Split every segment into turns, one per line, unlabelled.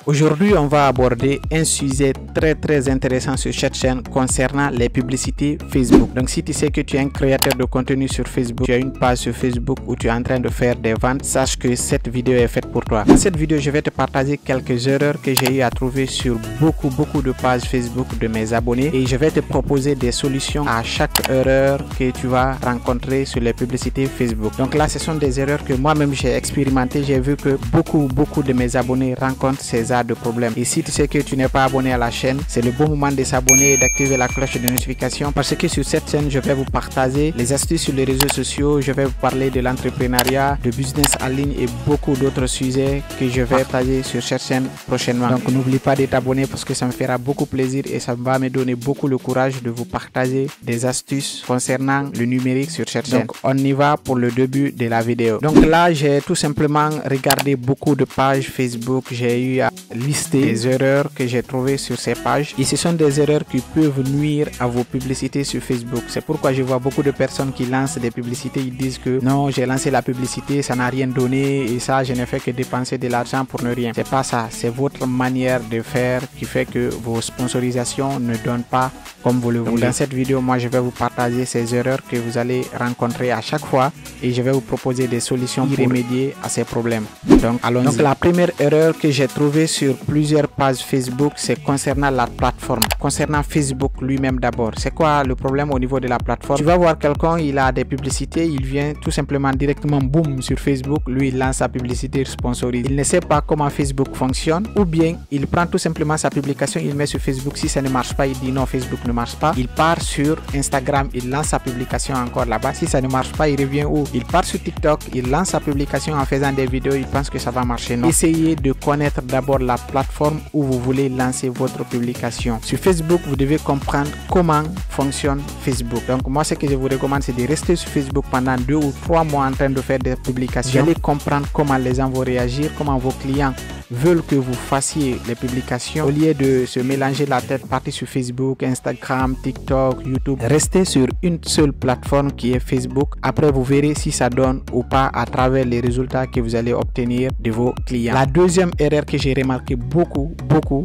Aujourd'hui, on va aborder un sujet très intéressant sur cette chaîne concernant les publicités Facebook. Donc, si tu sais que tu es un créateur de contenu sur Facebook, tu as une page sur Facebook où tu es en train de faire des ventes, sache que cette vidéo est faite pour toi. Dans cette vidéo, je vais te partager quelques erreurs que j'ai eu à trouver sur beaucoup de pages Facebook de mes abonnés et je vais te proposer des solutions à chaque erreur que tu vas rencontrer sur les publicités Facebook. Donc là, ce sont des erreurs que moi-même j'ai expérimenté. J'ai vu que beaucoup de mes abonnés rencontrent ces de problèmes. Et si tu sais que tu n'es pas abonné à la chaîne, c'est le bon moment de s'abonner et d'activer la cloche de notification parce que sur cette chaîne, je vais vous partager les astuces sur les réseaux sociaux, je vais vous parler de l'entrepreneuriat, de business en ligne et beaucoup d'autres sujets que je vais partager sur cette chaîne prochainement. Donc n'oublie pas de t'abonner parce que ça me fera beaucoup plaisir et ça va me donner beaucoup le courage de vous partager des astuces concernant le numérique sur cette chaîne. Donc on y va pour le début de la vidéo. Donc là, j'ai tout simplement regardé beaucoup de pages Facebook, j'ai eu à lister les erreurs que j'ai trouvées sur ces pages et ce sont des erreurs qui peuvent nuire à vos publicités sur Facebook. C'est pourquoi je vois beaucoup de personnes qui lancent des publicités, ils disent que non, j'ai lancé la publicité, ça n'a rien donné et ça, je n'ai fait que dépenser de l'argent pour ne rien. C'est pas ça, c'est votre manière de faire qui fait que vos sponsorisations ne donnent pas comme vous le voulez. Donc, dans cette vidéo, moi je vais vous partager ces erreurs que vous allez rencontrer à chaque fois et je vais vous proposer des solutions pour remédier à ces problèmes. Donc allons-y. Donc la première erreur que j'ai trouvée sur plusieurs pages Facebook, c'est concernant la plateforme, concernant Facebook lui-même d'abord. C'est quoi le problème au niveau de la plateforme? Tu vas voir quelqu'un, il a des publicités, il vient tout simplement directement boum sur Facebook, lui il lance sa publicité sponsorisée. Il ne sait pas comment Facebook fonctionne ou bien il prend tout simplement sa publication, il met sur Facebook, si ça ne marche pas, il dit non, Facebook ne marche pas. Il part sur Instagram, il lance sa publication encore là-bas, si ça ne marche pas, il revient où? Il part sur TikTok, il lance sa publication en faisant des vidéos, il pense que ça va marcher. Non. Essayez de connaître d'abord la plateforme où vous voulez lancer votre publication. Sur Facebook, vous devez comprendre comment fonctionne Facebook. Donc moi, ce que je vous recommande, c'est de rester sur Facebook pendant 2 ou 3 mois en train de faire des publications. Vous allez comprendre comment les gens vont réagir, comment vos clients veulent que vous fassiez les publications. Au lieu de se mélanger la tête, partez sur Facebook, Instagram, TikTok, YouTube. Restez sur une seule plateforme qui est Facebook. Après, vous verrez si ça donne ou pas à travers les résultats que vous allez obtenir de vos clients. La deuxième erreur que j'ai remarqué beaucoup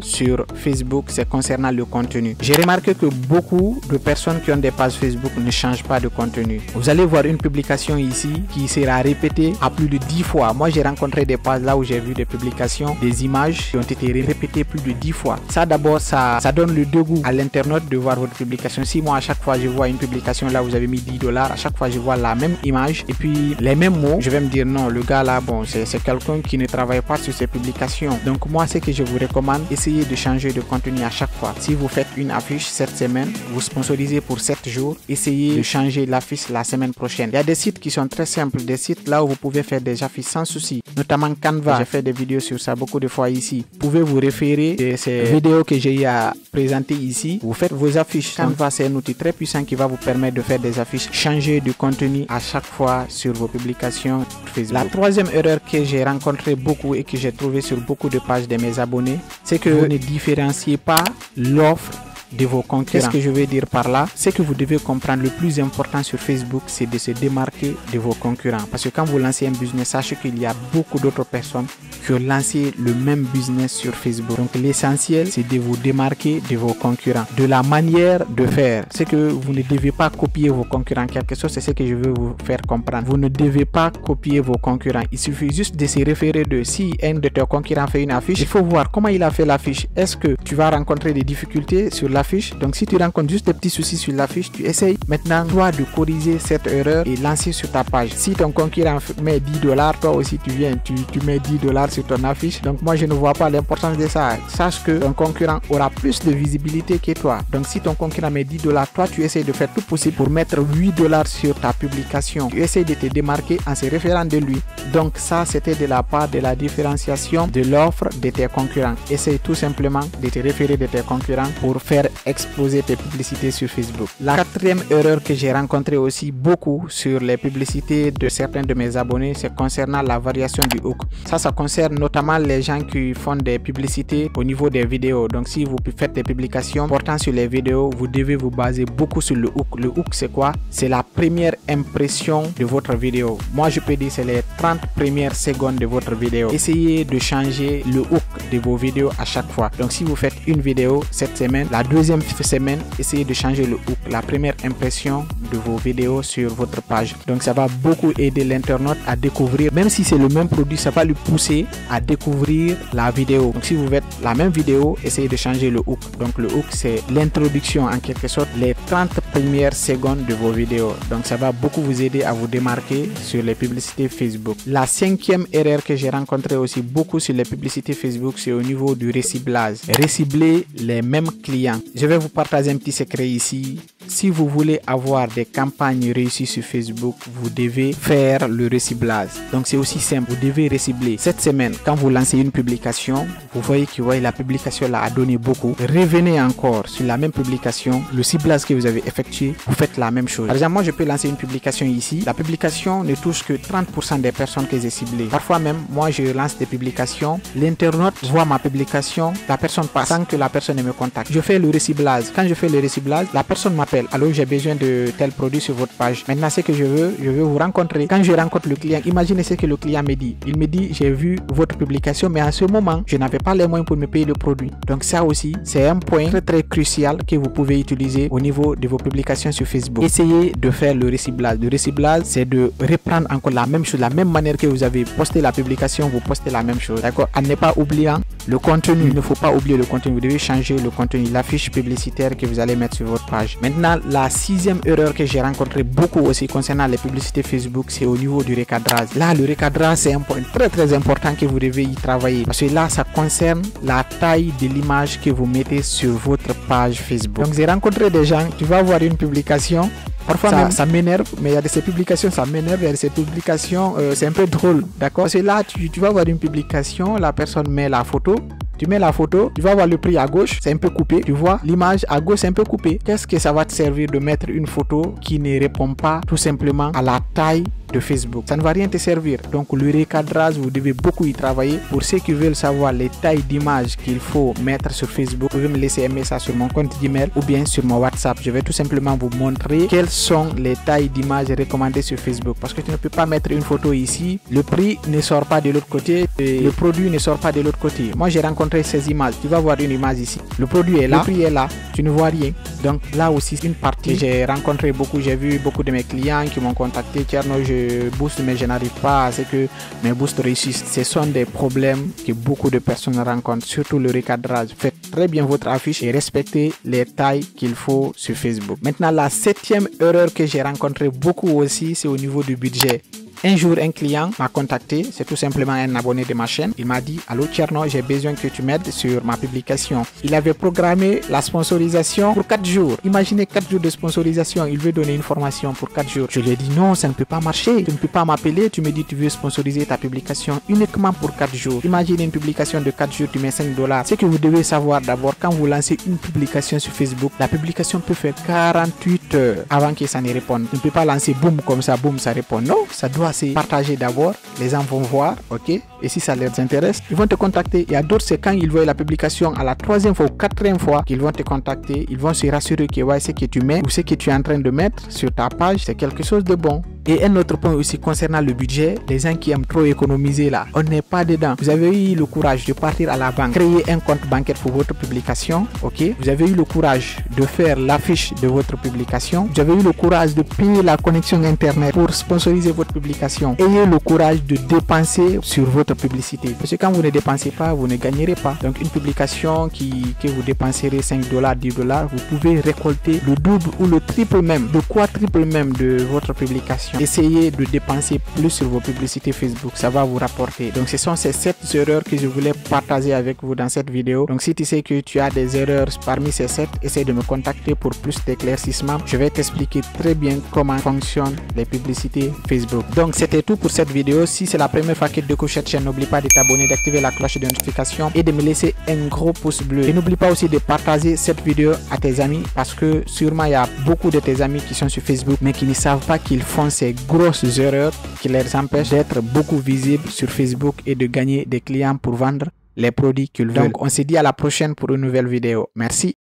sur Facebook, c'est concernant le contenu. J'ai remarqué que beaucoup de personnes qui ont des pages Facebook ne changent pas de contenu. Vous allez voir une publication ici qui sera répétée à plus de 10 fois. Moi, j'ai rencontré des pages là où j'ai vu des publications, des images qui ont été répétées plus de 10 fois. Ça d'abord, ça donne le dégoût à l'internaute de voir votre publication. Si moi, à chaque fois, je vois une publication là où vous avez mis $10, à chaque fois, je vois la même image et puis les mêmes mots, je vais me dire non, le gars là, bon, c'est quelqu'un qui ne travaille pas sur ses publications. Donc moi, ce que je vous recommande, essayez de changer de contenu à chaque fois. Si vous faites une affiche cette semaine, vous sponsorisez pour 7 jours, essayez de changer l'affiche la semaine prochaine. Il y a des sites qui sont très simples, des sites là où vous pouvez faire des affiches sans souci, notamment Canva. J'ai fait des vidéos sur ça beaucoup de fois ici. Vous pouvez vous référer de ces vidéos que j'ai eu à présenter ici. Vous faites vos affiches. Canva, c'est un outil très puissant qui va vous permettre de faire des affiches, changer de contenu à chaque fois sur vos publications Facebook. La troisième erreur que j'ai rencontré beaucoup et que j'ai trouvé sur beaucoup de pages de mes abonnés, c'est que vous ne différenciez pas l'offre de vos concurrents. Qu'est-ce que je veux dire par là? C'est que vous devez comprendre, le plus important sur Facebook, c'est de se démarquer de vos concurrents. Parce que quand vous lancez un business, sachez qu'il y a beaucoup d'autres personnes qui ont lancé le même business sur Facebook. Donc l'essentiel, c'est de vous démarquer de vos concurrents. De la manière de faire, c'est que vous ne devez pas copier vos concurrents. Quelque chose, c'est ce que je veux vous faire comprendre. Vous ne devez pas copier vos concurrents. Il suffit juste de se référer de si un de tes concurrents fait une affiche, il faut voir comment il a fait l'affiche. Est-ce que tu vas rencontrer des difficultés sur l'affiche? Donc si tu rencontres juste des petits soucis sur l'affiche, tu essayes maintenant toi de corriger cette erreur et lancer sur ta page. Si ton concurrent met $10, toi aussi tu viens, tu mets $10 sur ton affiche. Donc moi je ne vois pas l'importance de ça. Sache que ton concurrent aura plus de visibilité que toi. Donc si ton concurrent met $10, toi tu essayes de faire tout possible pour mettre $8 sur ta publication. Tu essayes de te démarquer en se référant de lui. Donc ça, c'était de la part de la différenciation de l'offre de tes concurrents. Essaye tout simplement de te référer de tes concurrents pour faire faire exploser tes publicités sur Facebook. La quatrième erreur que j'ai rencontrée aussi beaucoup sur les publicités de certains de mes abonnés, c'est concernant la variation du hook. Ça concerne notamment les gens qui font des publicités au niveau des vidéos. Donc si vous faites des publications portant sur les vidéos, vous devez vous baser beaucoup sur le hook. Le hook, c'est quoi? C'est la première impression de votre vidéo. Moi, je peux dire c'est les 30 premières secondes de votre vidéo. Essayez de changer le hook de vos vidéos à chaque fois. Donc si vous faites une vidéo cette semaine, la deuxième semaine, essayez de changer le hook, la première impression de vos vidéos sur votre page. Donc ça va beaucoup aider l'internaute à découvrir, même si c'est le même produit, ça va lui pousser à découvrir la vidéo. Donc si vous faites la même vidéo, essayez de changer le hook. Donc le hook, c'est l'introduction en quelque sorte, les 30 premières secondes de vos vidéos. Donc ça va beaucoup vous aider à vous démarquer sur les publicités Facebook. La cinquième erreur que j'ai rencontrée aussi beaucoup sur les publicités Facebook, c'est au niveau du reciblage. Recibler les mêmes clients. Je vais vous partager un petit secret ici. Si vous voulez avoir des campagnes réussies sur Facebook, vous devez faire le reciblage. Donc c'est aussi simple, vous devez recibler. Cette semaine, quand vous lancez une publication, vous voyez que la publication là a donné beaucoup. Revenez encore sur la même publication, le ciblage que vous avez effectué, vous faites la même chose. Par exemple, moi je peux lancer une publication ici. La publication ne touche que 30% des personnes que j'ai ciblées. Parfois même, moi je lance des publications, l'internaute voit ma publication, la personne passe sans que la personne ne me contacte. Je fais le reciblage. Quand je fais le reciblage, la personne m'appelle. Alors j'ai besoin de tel produit sur votre page. Maintenant ce que je veux vous rencontrer. Quand je rencontre le client, imaginez ce que le client me dit. Il me dit j'ai vu votre publication, mais à ce moment je n'avais pas les moyens pour me payer le produit. Donc ça aussi c'est un point très crucial que vous pouvez utiliser au niveau de vos publications sur Facebook. Essayez de faire le reciblage. Le reciblage, c'est de reprendre encore la même chose, la même manière que vous avez posté la publication, vous postez la même chose. D'accord? En ne pas oubliant le contenu. Il ne faut pas oublier le contenu. Vous devez changer le contenu, l'affiche publicitaire que vous allez mettre sur votre page. Maintenant, la sixième erreur que j'ai rencontré beaucoup aussi concernant les publicités Facebook, c'est au niveau du recadrage. Là, le recadrage, c'est un point très important que vous devez y travailler. Parce que là, ça concerne la taille de l'image que vous mettez sur votre page Facebook. Donc, j'ai rencontré des gens, tu vas voir une publication. Parfois même ça m'énerve, mais il y a de ces publications, ça m'énerve, il y a de ces publications, c'est un peu drôle, d'accord? Parce que là, tu vas voir une publication, la personne met la photo, tu mets la photo, tu vas voir le prix à gauche, c'est un peu coupé, tu vois l'image à gauche, c'est un peu coupé. Qu'est-ce que ça va te servir de mettre une photo qui ne répond pas tout simplement à la taille de Facebook? Ça ne va rien te servir. Donc le recadrage, vous devez beaucoup y travailler. Pour ceux qui veulent savoir les tailles d'images qu'il faut mettre sur Facebook, vous pouvez me laisser un message sur mon compte d'email ou bien sur mon WhatsApp. Je vais tout simplement vous montrer quelles sont les tailles d'images recommandées sur Facebook, parce que tu ne peux pas mettre une photo ici, le prix ne sort pas de l'autre côté et le produit ne sort pas de l'autre côté. Moi j'ai rencontré ces images, tu vas voir une image ici, le produit est là, le prix est là, tu ne vois rien. Donc là aussi une partie, j'ai rencontré beaucoup, j'ai vu beaucoup de mes clients qui m'ont contacté, Tierno, je booste mais je n'arrive pas à ce que mes boosts réussissent. Ce sont des problèmes que beaucoup de personnes rencontrent, surtout le recadrage. Faites très bien votre affiche et respectez les tailles qu'il faut sur Facebook. Maintenant, la septième erreur que j'ai rencontré beaucoup aussi, c'est au niveau du budget. Un jour, un client m'a contacté, c'est tout simplement un abonné de ma chaîne. Il m'a dit, allô Tierno, j'ai besoin que tu m'aides sur ma publication. Il avait programmé la sponsorisation pour 4 jours. Imaginez 4 jours de sponsorisation, il veut donner une formation pour 4 jours. Je lui ai dit non, ça ne peut pas marcher. Tu ne peux pas m'appeler, tu me dis tu veux sponsoriser ta publication uniquement pour 4 jours. Imaginez une publication de 4 jours, tu mets $5. Ce que vous devez savoir d'abord, quand vous lancez une publication sur Facebook, la publication peut faire 48 heures avant que ça ne réponde. Tu ne peux pas lancer boum comme ça, boum, ça répond. Non, ça doit se partager d'abord, les gens vont voir, ok, et si ça leur intéresse, ils vont te contacter. Il y a d'autres, c'est quand ils voient la publication à la 3e fois ou 4e fois qu'ils vont te contacter, ils vont se rassurer que ouais, ce que tu mets ou ce que tu es en train de mettre sur ta page, c'est quelque chose de bon. Et un autre point aussi concernant le budget, les gens qui aiment trop économiser là, on n'est pas dedans. Vous avez eu le courage de partir à la banque, créer un compte bancaire pour votre publication, ok. Vous avez eu le courage de faire l'affiche de votre publication. Vous avez eu le courage de payer la connexion internet pour sponsoriser votre publication. Ayez le courage de dépenser sur votre publicité. Parce que quand vous ne dépensez pas, vous ne gagnerez pas. Donc une publication que vous dépenserez $5, $10, vous pouvez récolter le double ou le triple même, de quoi triple même de votre publication. Essayez de dépenser plus sur vos publicités Facebook, ça va vous rapporter. Donc ce sont ces 7 erreurs que je voulais partager avec vous dans cette vidéo. Donc si tu sais que tu as des erreurs parmi ces 7, essaye de me contacter pour plus d'éclaircissements. Je vais t'expliquer très bien comment fonctionnent les publicités Facebook. Donc Donc c'était tout pour cette vidéo. Si c'est la première fois que tu découvres cette chaîne, n'oublie pas de t'abonner, d'activer la cloche de notification et de me laisser un gros pouce bleu. Et n'oublie pas aussi de partager cette vidéo à tes amis parce que sûrement il y a beaucoup de tes amis qui sont sur Facebook mais qui ne savent pas qu'ils font ces grosses erreurs qui les empêchent d'être beaucoup visibles sur Facebook et de gagner des clients pour vendre les produits qu'ils veulent. Donc on se dit à la prochaine pour une nouvelle vidéo. Merci.